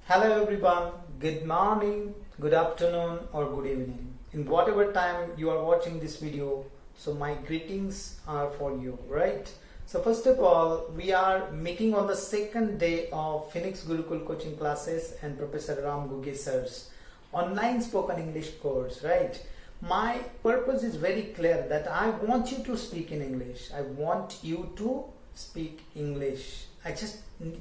Hello everyone, good morning, good afternoon or good evening. In whatever time you are watching this video, so my greetings are for you, right? So first of all, we are meeting on the second day of Phoenix Gurukul coaching classes and Professor Ram Guge sir's online spoken English course, right? My purpose is very clear that I want you to speak in English. I want you to speak English.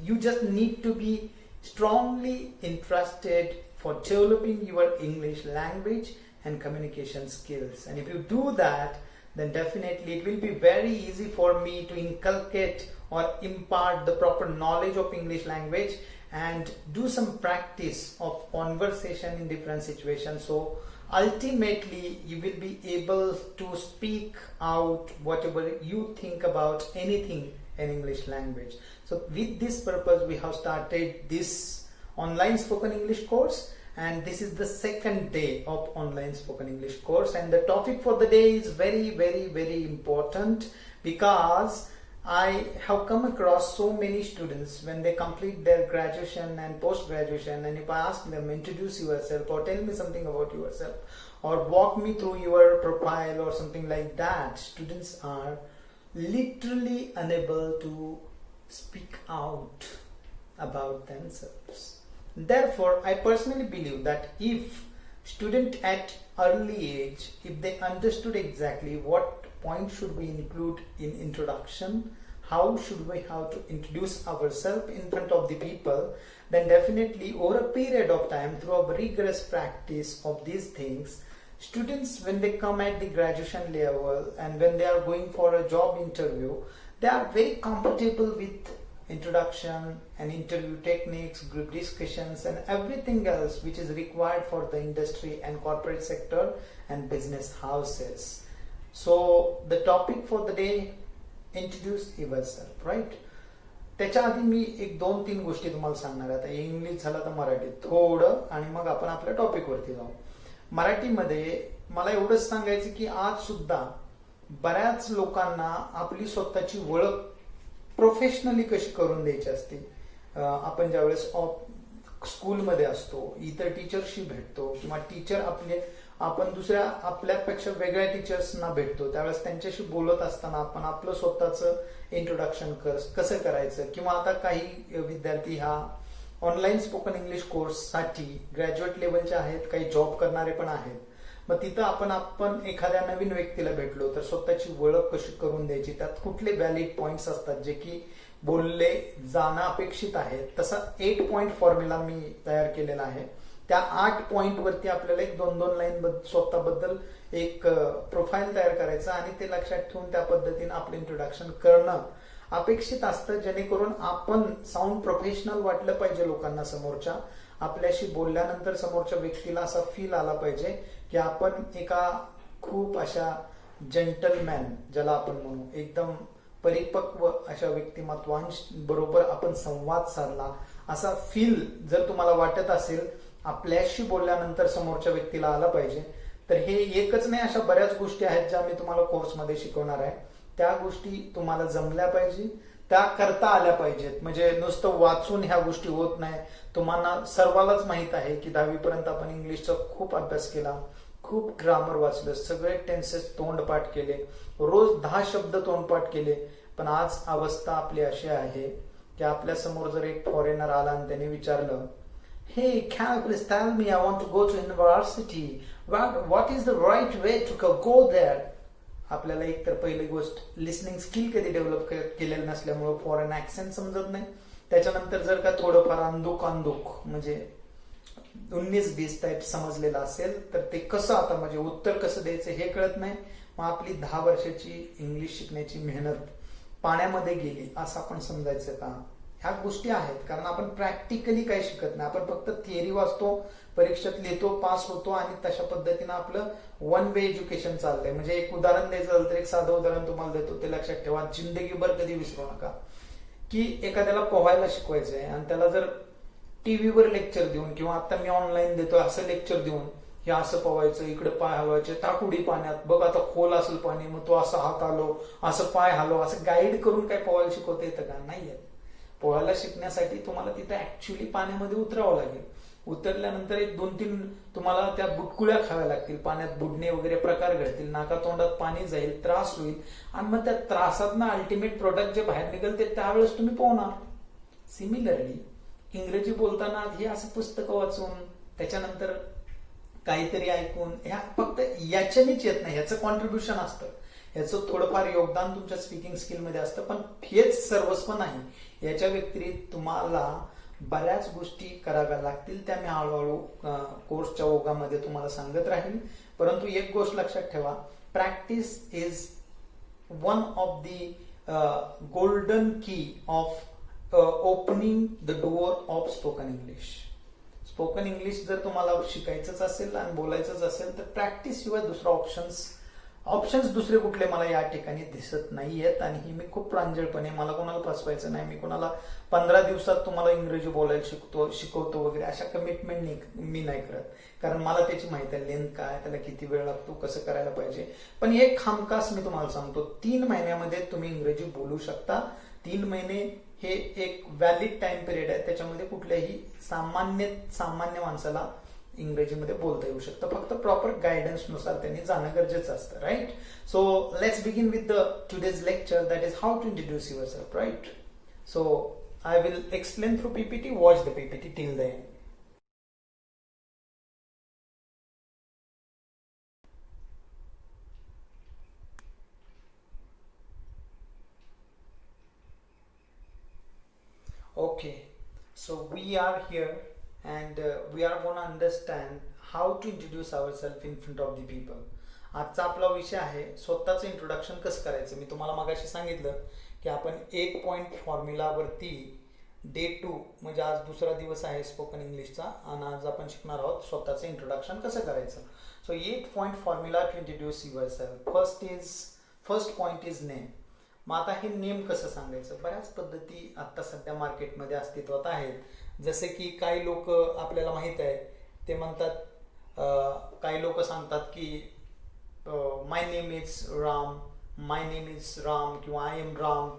You just need to be strongly interested for developing your English language and communication skills. And if you do that, then definitely it will be very easy for me to inculcate or impart the proper knowledge of English language and do some practice of conversation in different situations. So ultimately you will be able to speak out whatever you think about anything in English language. So with this purpose we have started this online spoken English course, and this is the second day of online spoken English course, and the topic for the day is very important because I have come across so many students when they complete their graduation and post-graduation, and if I ask them introduce yourself or tell me something about yourself or walk me through your profile or something like that, students are literally unable to speak out about themselves. Therefore, I personally believe that if student at early age, if they understood exactly what point should we include in introduction, how should we have to introduce ourselves in front of the people, then definitely over a period of time through a rigorous practice of these things, students when they come at the graduation level and when they are going for a job interview, they are very comfortable with introduction and interview techniques, group discussions and everything else which is required for the industry and corporate sector and business houses. So the topic for the day, introduce yourself, right? त्याच्या आधी मी एक दोन तीन गोष्टी तुम्हाला सांगणार आहे. आता इंग्लिश झालं तर मराठीत थोडं आणि मग आपण आपल्या टॉपिक वरती जाऊ. मराठीमध्ये मला एवढंच सांगायचं की आज सुद्धा बऱ्याच लोकांना आपली स्वतःची ओळख प्रोफेशनली कशी करून द्यायची असते. आपण ज्यावेळेस स्कूलमध्ये असतो, इतर टीचरशी भेटतो किंवा टीचर आपण दुसऱ्या आपल्यापेक्षा वेगळ्या टीचर्सना भेटतो, त्यावेळेस त्यांच्याशी बोलत असताना आपण आपलं स्वतःचं इंट्रोडक्शन कसं करायचं. किंवा आता काही विद्यार्थी हा ऑनलाईन स्पोकन इंग्लिश कोर्ससाठी ग्रॅज्युएट लेवलचे आहेत, काही जॉब करणारे पण आहेत. मग तिथं आपण एखाद्या नवीन व्यक्तीला भेटलो तर स्वतःची ओळख कशी करून द्यायची, त्यात कुठले व्हॅलिड पॉइंट्स असतात जे की बोलले जाणं अपेक्षित आहे. तसा 8 पॉइंट फॉर्म्युला मी तयार केलेला आहे. त्या 8 पॉइंट वरती आपल्याला एक 2-2 लाईन स्वतःबद्दल एक प्रोफाईल तयार करायचं आणि ते लक्षात ठेवून त्या पद्धतीने आपलं इंट्रोडक्शन करणं अपेक्षित असतं, जेणेकरून आपण साऊंड प्रोफेशनल वाटलं पाहिजे लोकांना. समोरच्या आपल्याशी बोलल्यानंतर समोरच्या व्यक्तीला असा फील आला पाहिजे की आपण एका खूप अशा जेंटलमॅन, ज्याला आपण म्हणू एकदम परिपक्व अशा व्यक्तिमत्वांश बरोबर आपण संवाद साधला असा फील जर तुम्हाला वाटत असेल आपल्याशी बोलल्यानंतर समोरच्या व्यक्तीला आला पाहिजे. तर हे एकच नाही, अशा बऱ्याच गोष्टी आहेत ज्या मी तुम्हाला कोर्समध्ये शिकवणार आहे. त्या गोष्टी तुम्हाला जमल्या पाहिजे, त्या करता आल्या पाहिजेत. म्हणजे नुसतं वाचून ह्या गोष्टी होत नाही. तुम्हाला सर्वांनाच माहित आहे की 10वी पर्यंत आपण इंग्लिशचा खूप अभ्यास केला, खूप ग्रामर वाचलं, सगळे टेन्सेस तोंडपाठ केले, रोज 10 शब्द तोंडपाठ केले. पण आज अवस्था आपली अशी आहे की आपल्या समोर जर एक फॉरेनर आला आणि त्याने विचारलं, "Hey, can you please tell me, I want to go to university. What is the right way to go there?" आपल्याला एक तर पहिली गोष्ट लिसनिंग स्किल कधी डेव्हलप केलेलं नसल्यामुळे फॉरेन ऍक्सेंट समजत नाही. त्याच्यानंतर जर का थोडंफार अंदुक म्हणजे 19-20 टाईप समजलेलं असेल तर ते कसं आता म्हणजे उत्तर कसं द्यायचं हे कळत नाही. मग आपली 10 वर्षाची इंग्लिश शिकण्याची मेहनत पाण्यामध्ये गेली असं आपण समजायचं का? ह्या गोष्टी आहेत कारण आपण प्रॅक्टिकली काही शिकत नाही. आपण फक्त थिअरी वाचतो, परीक्षेत लिहितो, पास होतो आणि तशा पद्धतीनं आपलं वन वे एज्युकेशन चाललंय. म्हणजे एक उदाहरण द्यायचं झालं तर एक साधं उदाहरण तुम्हाला देतो, ते लक्षात ठेवा, जिंदगीभर कधी विसरू नका. की एखाद्याला पोहायला शिकवायचंय आणि त्याला जर टीव्हीवर लेक्चर देऊन किंवा आता मी ऑनलाईन देतो असं लेक्चर देऊन हे असं पोवायचं, इकडे पाय हलवायचे, टाकुडी पाण्यात बघ आता खोल असेल पाणी, मग तो असं हात हलव, असं पाय हलव, असं गाईड करून काय पोवायला शिकवता येतं का? नाही येत. पोहायला शिकण्यासाठी तुम्हाला तिथे ऍक्च्युली पाण्यामध्ये उतरावं लागेल. उतरल्यानंतर एक 2-3 तुम्हाला त्या बुटकुळ्या खाव्या लागतील, पाण्यात बुडणे वगैरे प्रकार घडतील, नाकातोंडात पाणी जाईल, त्रास होईल आणि मग त्या त्रासातनं अल्टिमेट प्रोडक्ट जे बाहेर निघेल ते त्यावेळेस तुम्ही पोहणार. सिमिलरली इंग्रजी बोलताना हे असं पुस्तकं वाचून त्याच्यानंतर काहीतरी ऐकून ह्या फक्त याच्यानेच येत नाही, ह्याचं कॉन्ट्रीब्युशन असतं, ह्याचं थोडंफार योगदान तुमच्या स्पीकिंग स्किलमध्ये असतं, पण हेच सर्वस्व नाही. याच्या व्यतिरिक्त तुम्हाला बऱ्याच गोष्टी कराव्या लागतील, त्या मी हळूहळू कोर्सच्या ओघामध्ये तुम्हाला सांगत राहील. परंतु एक गोष्ट लक्षात ठेवा, practice is one of the golden key of opening the door of spoken English. Spoken English जर तुम्हाला शिकायचंच असेल आणि बोलायचंच असेल तर प्रॅक्टिस शिवाय दुसरा ऑप्शन्स दुसरे कुठले मला या ठिकाणी दिसत नाहीयेत. आणि ही मी खूप प्रांजळपणे, मला कोणाला फसवायचं नाही, मी कोणाला 15 दिवसात तुम्हाला इंग्रजी बोलायला शिकवतो वगैरे अशा कमिटमेंट मी नाही करत, कारण मला त्याची माहिती आहे, लेंथ काय, त्याला किती वेळ लागतो, कसं करायला पाहिजे. पण एक खामखास मी तुम्हाला सांगतो, 3 महिन्यामध्ये तुम्ही इंग्रजी बोलू शकता. 3 महिने हे एक व्हॅलिड टाइम पिरियड आहे, त्याच्यामध्ये कुठल्याही सामान्य माणसाला इंग्रजीमध्ये बोलता येऊ शकतं, फक्त प्रॉपर गायडन्स नुसार त्यांनी जाणं गरजेचं असतं. Right. So let's begin with the today's lecture, that is how to introduce yourself. Right. So I will explain through PPT. Watch the PPT till the end. Okay, so we are here and we are going to understand how to introduce ourselves in front of the people. आजचा आपला विषय आहे स्वतःचं introduction कसं करायचं. मी तुम्हाला मगाशी सांगितलं की आपण 1 पॉइंट फॉर्म्युलावरती डे 2 म्हणजे आज दुसरा दिवस आहे स्पोकन इंग्लिशचा आणि आज आपण शिकणार आहोत स्वतःचं इंट्रोडक्शन कसं करायचं. So 8 point formula to introduce yourself. First point is name. मग आता हे नेम कसं सांगायचं, बऱ्याच पद्धती आता सध्या मार्केटमध्ये अस्तित्वात आहेत. जसे की काही लोक आपल्याला माहित आहे ते म्हणतात, काही लोक सांगतात की my name is Ram, my name is Ram किंवा आय एम राम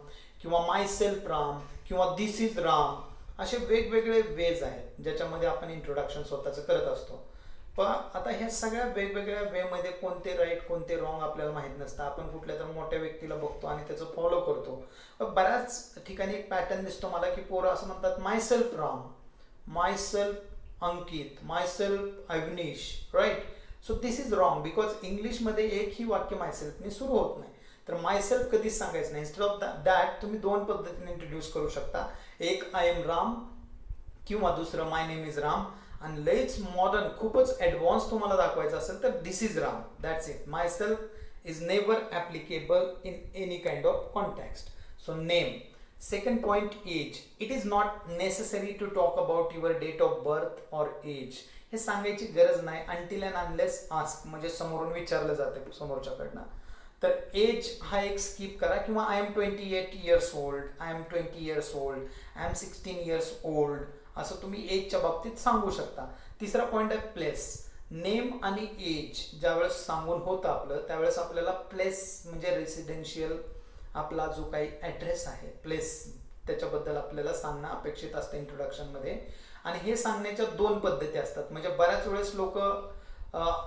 किंवा माय सेल्फ राम किंवा दिस इज राम. असे वेगवेगळे वेज आहेत ज्याच्यामध्ये आपण इंट्रोडक्शन स्वतःचं करत असतो. पण आता ह्या सगळ्या वेगवेगळ्या वेमध्ये कोणते राईट कोणते रॉंग आपल्याला माहीत नसतं. आपण कुठल्या तर मोठ्या व्यक्तीला बघतो आणि त्याचं फॉलो करतो. बऱ्याच ठिकाणी एक पॅटर्न दिसतो मला की पोरं असं म्हणतात my self Ram, my self Ankit, my self Avinish. Right. So this is wrong because इंग्लिशमध्ये एकही वाक्य माय सेल्फने सुरू होत नाही. तर माय सेल्फ कधीच सांगायचं नाही. इन्स्टेड ऑफ दॅट तुम्ही 2 पद्धतीने इंट्रोड्यूस करू शकता. एक आय एम राम किंवा दुसरं माय नेम इज राम. आणि लईच मॉडर्न खूपच ॲडव्हान्स तुम्हाला दाखवायचं असेल तर this is Ram. That's it. My self is never applicable in any kind of context. So name. Second point age. It is not necessary to talk about your date of birth or age. हे सांगायची गरज नाही until and unless ask, म्हणजे समोरून विचारलं जाते समोरच्याकडनं. तर age हा एक स्किप करा किंवा I am 28 years old, I am 20 years old, I am 16 years old असं तुम्ही एजच्या बाबतीत सांगू शकता. तिसरा पॉइंट आहे प्लेस. नेम आणि एज ज्यावेळेस सांगून होतं आपलं त्यावेळेस आपल्याला प्लेस म्हणजे रेसिडेन्शियल आपला जो काही ॲड्रेस आहे प्लेस त्याच्याबद्दल आपल्याला सांगणं अपेक्षित असतं इंट्रोडक्शनमध्ये. आणि हे सांगण्याच्या 2 पद्धती असतात. म्हणजे बऱ्याच वेळेस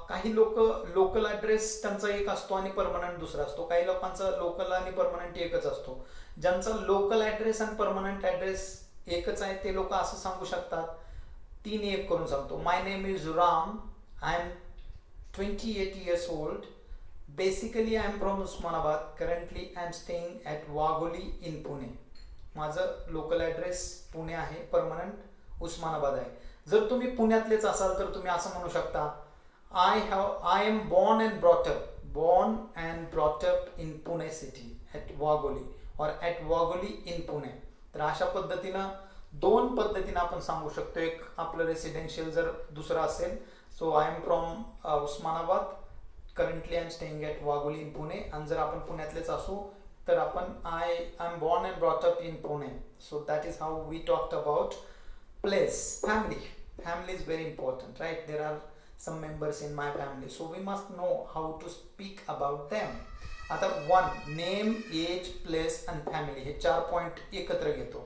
काही लोक लोकल ॲड्रेस त्यांचा एक असतो आणि परमनंट दुसरा असतो. काही लोकांचा लोकल आणि परमनंट एकच असतो. ज्यांचा लोकल ॲड्रेस आणि परमनंट ॲड्रेस एकच आहे ते लोक असं सांगू शकतात. 3-1 करून सांगतो. My name is Ram, I am 28 years old, basically I am from Osmanabad, currently I am staying at Wagholi in Pune. माझं लोकल ॲड्रेस पुणे आहे, परमनंट उस्मानाबाद आहे. जर तुम्ही पुण्यातलेच असाल तर तुम्ही असं म्हणू शकता I am born and brought up in Pune city at Wagholi or at Wagholi in Pune. तर अशा पद्धतीनं 2 पद्धतीनं आपण सांगू शकतो. एक आपलं रेसिडेन्शियल जर दुसरं असेल, so I am from Osmanabad, currently I am staying at Wagholi in Pune. आणि जर आपण पुण्यातलेच असू तर आपण I am born and brought up in Pune. So that is how we talked about place. Family is very important, right? There are some members in my family, so we must know how to speak about them. आता 1 name, age, place आणि family हे 4 point एकत्र घेतो.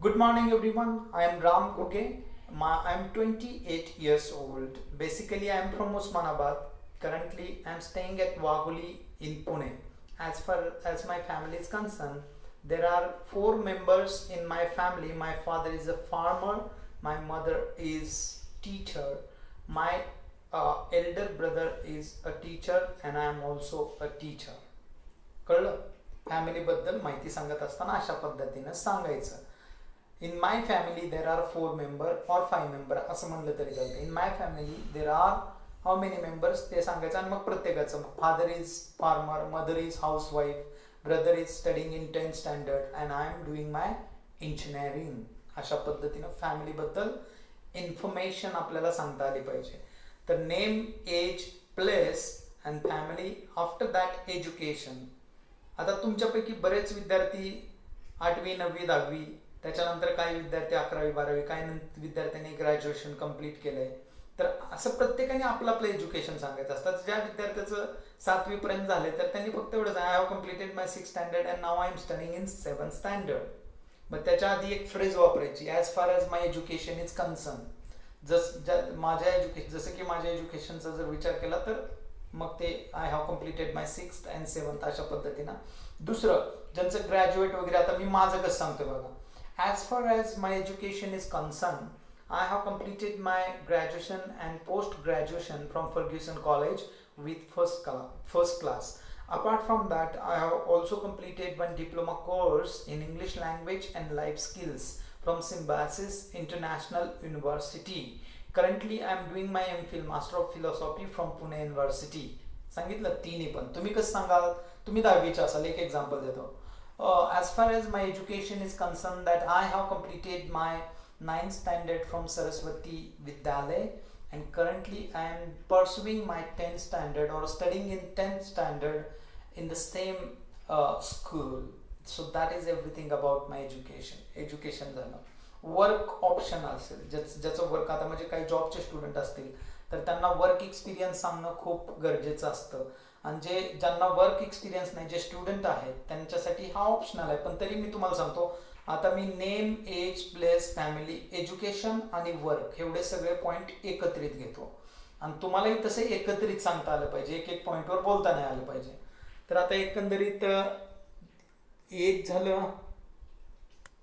Good morning, everyone. I am Ram Goge. I am 28 years old. Basically, I am from Osmanabad. Currently, I am staying at Waguli in Pune. As far as my family is concerned, there are four members in my family. My father is a farmer. My mother is teacher. My elder brother is a teacher, and I am also a teacher. कळलं? फॅमिलीबद्दल माहिती सांगत असताना अशा पद्धतीनं सांगायचं. In my family there are 4 member और 5 member असं म्हणलं तरी चालतं. In my family there are how many members ते सांगायचं आणि मग प्रत्येकाचं father is farmer, mother is housewife, brother is studying in 10th standard and I am doing my engineering. अशा पद्धतीनं फॅमिलीबद्दल इन्फॉर्मेशन आपल्याला सांगता आली पाहिजे. तर name, age, place and family. After that education. आता तुमच्यापैकी बरेच विद्यार्थी 8वी 9वी 10वी, त्याच्यानंतर काही विद्यार्थी 11वी 12वी, काही विद्यार्थ्यांनी ग्रॅज्युएशन कम्प्लीट केलंय. तर असं प्रत्येकाने आपलं आपलं एज्युकेशन सांगायचं असतं. ज्या विद्यार्थ्याचं 7वी पर्यंत झाले तर त्यांनी फक्त एवढंच, I have completed my 6th standard and now I am studying in 7th standard. मग त्याच्या आधी एक फ्रेज वापरायची, as far as my education is concern. जसं की माझ्या एज्युकेशनचा जर विचार केला तर मग ते I have completed my 6th and 7th अशा पद्धतीनं. दुसरं ज्यांचं ग्रॅज्युएट वगैरे, आता मी माझं कसं सांगतो बघा. As far as my education is concern, I have completed my graduation and post-graduation from Ferguson College with first class. Apart from that, I have also completed one diploma course in English language and life skills from Symbiosis International University. Currently, I am doing my MPhil Master of Philosophy from Pune University. सांगितलं तिन्ही पण. तुम्ही कसं सांगाल? तुम्ही 10वीचे असाल. एक example देतो. As far as my education is concerned, that I have completed my 9th standard from Saraswati Vidyalaya, and currently I am pursuing my 10th standard or studying in 10th standard in the same school. So that is everything about my education. Education झालं. Work option असेल, ज्याचं work, आता म्हणजे काही जॉबचे student असतील तर त्यांना work experience सांगणं खूप गरजेचं असतं. आणि ज्यांना वर्क एक्सपिरियन्स नाही, जे स्टुडंट आहेत त्यांच्यासाठी हा ऑप्शनल आहे. पण तरी मी तुम्हाला सांगतो, आता मी name, age, place, family, education आणि वर्क एवढे सगळे पॉईंट एकत्रित घेतो. आणि तुम्हालाही तसे एकत्रित सांगता आलं पाहिजे, एक एक पॉईंटवर बोलता नाही आलं पाहिजे. तर आता एकंदरीत एज झालं,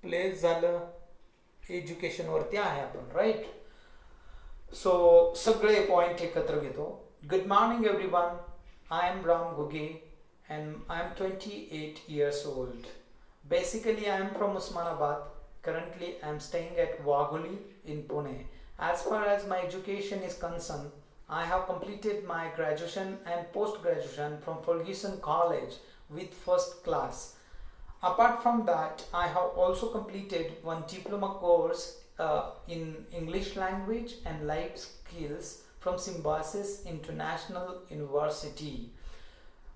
प्लेस झालं, एज्युकेशनवरती आहे आपण, राईट. सो सगळे पॉईंट एकत्र घेतो. Good morning everyone. I am Ram Ghuge and I am 28 years old. Basically, I am from Osmanabad. Currently, I am staying at Waguli in Pune. As far as my education is concerned, I have completed my graduation and post-graduation from Ferguson College with first class. Apart from that, I have also completed one diploma course in English language and life skills from Symbiosis International University.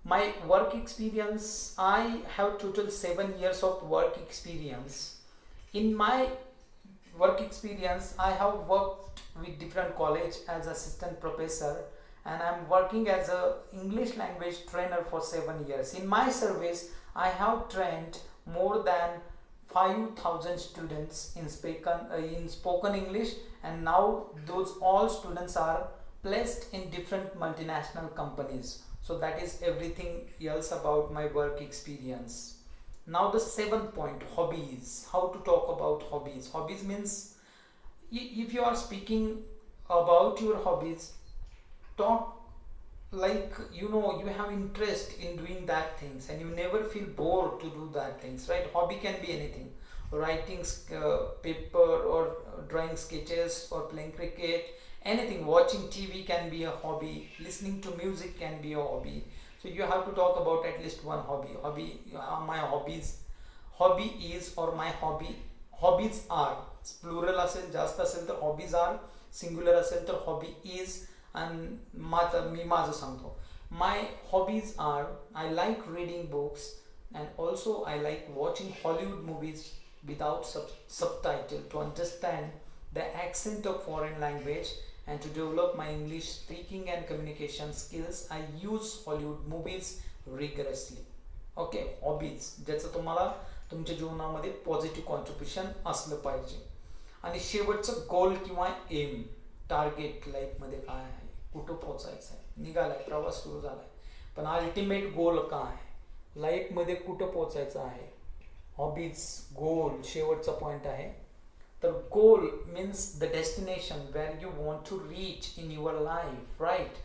My work experience, I have total 7 years of work experience. In my work experience, I have worked with different college as assistant professor, and I am working as a English language trainer for 7 years. In my service, I have trained more than 5,000 students in spoken English, and now those all students are placed in different multinational companies. So that is everything else about my work experience. Now the 7th point, hobbies. How to talk about hobbies? Hobbies means if you are speaking about your hobbies, talk like you have interest in doing that things and you never feel bored to do that things, right? Hobby can be anything. Writing paper or drawing sketches or playing cricket. Anything. Watching TV can be a hobby. Listening to music can be a hobby. So you have to talk about at least one hobby. My hobbies. Hobby is or my hobby. Hobbies are. Plural असेल, जास्त असेल तर hobbies are. Singular असेल तर hobby is. And मी माझं सांगतो. My hobbies are, I like reading books and also I like watching Hollywood movies without subtitle to understand the accent of foreign language. And to develop my English speaking and communication skills, I use Hollywood movies rigorously. Okay, hobbies. ज्याचं तुम्हाला तुमच्या जीवनामध्ये positive contribution असलं पाहिजे. आणि शेवटचं गोल किंवा M, target लाईफमध्ये काय आहे, कुठं पोचायचं आहे, निघालाय, प्रवास सुरू झालाय, पण अल्टिमेट गोल काय आहे, लाईफमध्ये कुठं पोचायचं आहे, हॉबीज, गोल शेवटचा पॉईंट आहे. तर goal means the destination where you want to reach in your life, right?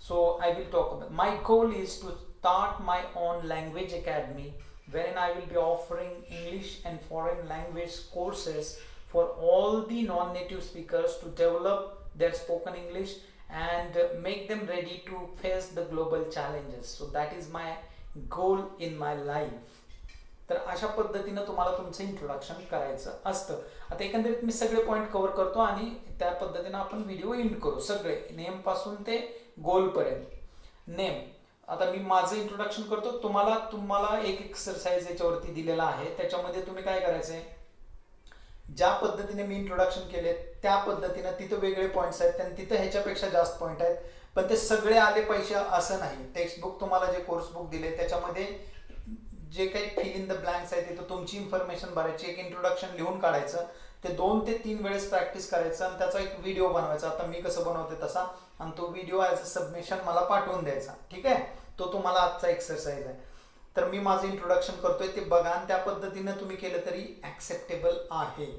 So I will talk about my goal is to start my own language academy wherein I will be offering English and foreign language courses for all the non-native speakers to develop their spoken English and make them ready to face the global challenges. So that is my goal in my life. तर अशा पद्धतीनं तुम्हाला तुमचं introduction करायचं असतं. आता एकंदरीत मी सगळे पॉईंट कव्हर करतो आणि त्या पद्धतीनं आपण व्हिडिओ एंड करू, सगळे नेम पासून ते गोल पर्यंत. नेम, आता मी माझं इंट्रोडक्शन करतो. तुम्हाला एक एक्सरसाइज याच्यावरती दिलेला आहे, त्याच्यामध्ये तुम्ही काय करायचंय, ज्या पद्धतीने मी इंट्रोडक्शन केले त्या पद्धतीनं तिथं वेगळे पॉईंट्स आहेत आणि तिथं ह्याच्यापेक्षा जास्त पॉईंट आहेत, पण ते सगळे आले पाहिजे असं नाही. टेक्स्टबुक तुम्हाला जे कोर्स बुक दिले त्याच्यामध्ये जे काही फिल इन द ब्लँक्स आहे तिथं तुमची इन्फॉर्मेशन भरायची, एक इंट्रोडक्शन लिहून काढायचं, ते 2 ते 3 वेळेस प्रॅक्टिस करायचं आणि त्याचा एक व्हिडिओ बनवायचा. आता मी कसं बनवते तसा, आणि तो व्हिडिओ ॲज अ सबमिशन मला पाठवून द्यायचा. ठीक आहे, तो तुम्हाला आजचा एक्सरसाइज आहे. तर मी माझं इंट्रोडक्शन करतोय ते बघा आणि त्या पद्धतीनं तुम्ही केलं तरी ॲक्सेप्टेबल आहे.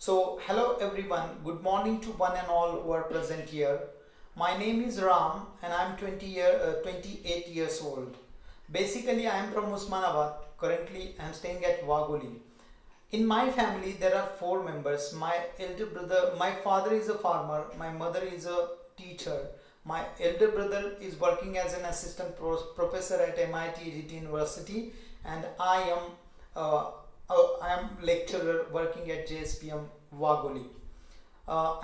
So hello everyone, good morning to one and all who are present here. My name is Ram and I am 28 years old. Basically, I am from Usmanabad. Currently, I am staying at Wagoli. In my family, there are 4 members. My elder brother, my father is a farmer. My mother is a teacher. My elder brother is working as an assistant professor at MIT University, and I am lecturer working at JSPM Wagoli.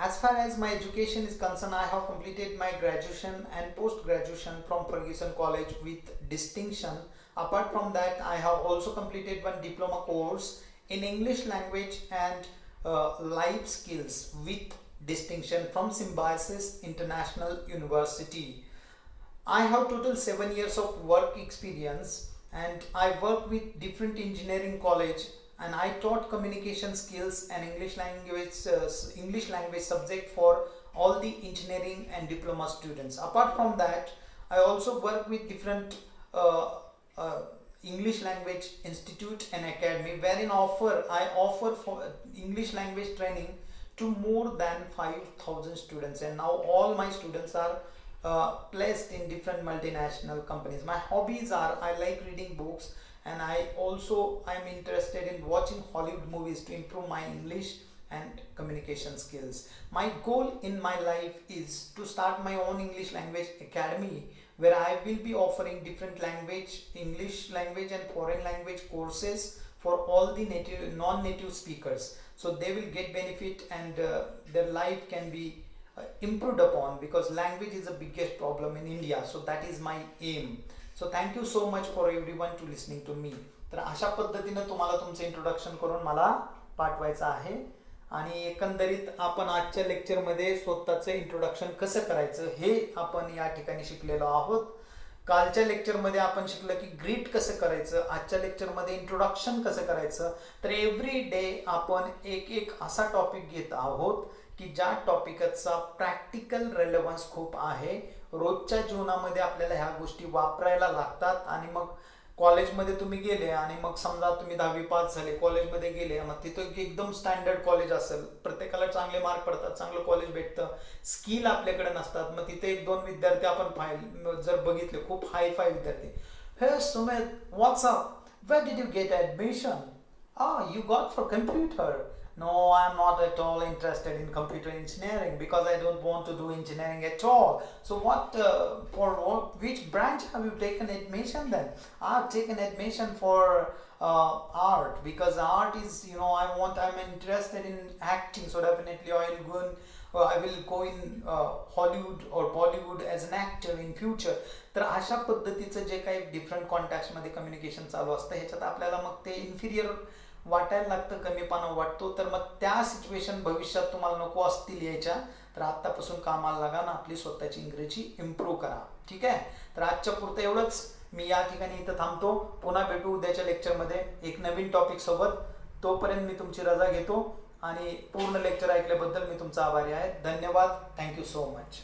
As far as my education is concerned, I have completed my graduation and post-graduation from Ferguson College with distinction. Apart from that, I have also completed one diploma course in English language and life skills with distinction from Symbiosis International University. I have total 7 years of work experience and I work with different engineering college. And I taught communication skills and English language subject for all the engineering and diploma students. Apart from that, I also work with different English language institute and academy wherein I offer for English language training to more than 5,000 students, and now all my students are placed in different multinational companies. My hobbies are I like reading books, and I am interested in watching Hollywood movies to improve my English and communication skills. My goal in my life is to start my own English language academy where I will be offering different English language and foreign language courses for all the non-native speakers, so they will get benefit and their life can be improved upon, because language is the biggest problem in India. So that is my aim. So thank you so much for everyone to listening to me. तर अशा पद्धतीनं तुम्हाला तुमचं introduction करून मला पाठवायचं आहे. आणि एकंदरीत आपण आजच्या लेक्चरमध्ये स्वतःचं इंट्रोडक्शन कसं करायचं हे आपण या ठिकाणी शिकलेलो आहोत. कालच्या लेक्चरमध्ये आपण शिकलं की ग्रीट कसं करायचं, आजच्या लेक्चरमध्ये इंट्रोडक्शन कसं करायचं. तर एव्हरी डे आपण एक असा टॉपिक घेत आहोत की ज्या टॉपिकचा प्रॅक्टिकल रेलेव्हन्स खूप आहे. रोजच्या जीवनामध्ये आपल्याला ह्या गोष्टी वापरायला लागतात. आणि मग कॉलेजमध्ये तुम्ही गेले आणि मग समजा तुम्ही 10वी पास झाले, कॉलेजमध्ये गेले, मग तिथं एकदम स्टँडर्ड कॉलेज असेल, प्रत्येकाला चांगले मार्क पडतात, चांगलं कॉलेज भेटतं, स्किल आपल्याकडे नसतात. मग तिथे 1-2 विद्यार्थी आपण जर बघितले, खूप हाय-फाय विद्यार्थी, हे Sumit, WhatsApp, where did you get admission? You got for computer. No, I'm not at all interested in computer engineering because I don't want to do engineering at all. So which branch have you taken admission then? I've taken admission for art because art is, I'm interested in acting. So definitely I will go in Hollywood or Bollywood as an actor in future. तर अशा पद्धतीचं जे काही different कॉन्टॅक्ट्समध्ये communication चालू असतं ह्याच्यात आपल्याला मग ते इन्फिरियर वाटायला लागतं, कमीपणा वाटतो. तर मग त्या सिच्युएशन भविष्यात तुम्हाला नको असतील यायच्या, तर आत्तापासून कामाला लागा ना, आपली स्वतःची इंग्रजी इम्प्रूव्ह करा. ठीक आहे, तर आजच्या पुरतं एवढंच. मी या ठिकाणी इथं थांबतो. पुन्हा भेटू उद्याच्या लेक्चरमध्ये एक नवीन टॉपिक सोबत. तोपर्यंत मी तुमची रजा घेतो आणि पूर्ण लेक्चर ऐकल्याबद्दल मी तुमचा आभारी आहे. धन्यवाद. Thank you so much.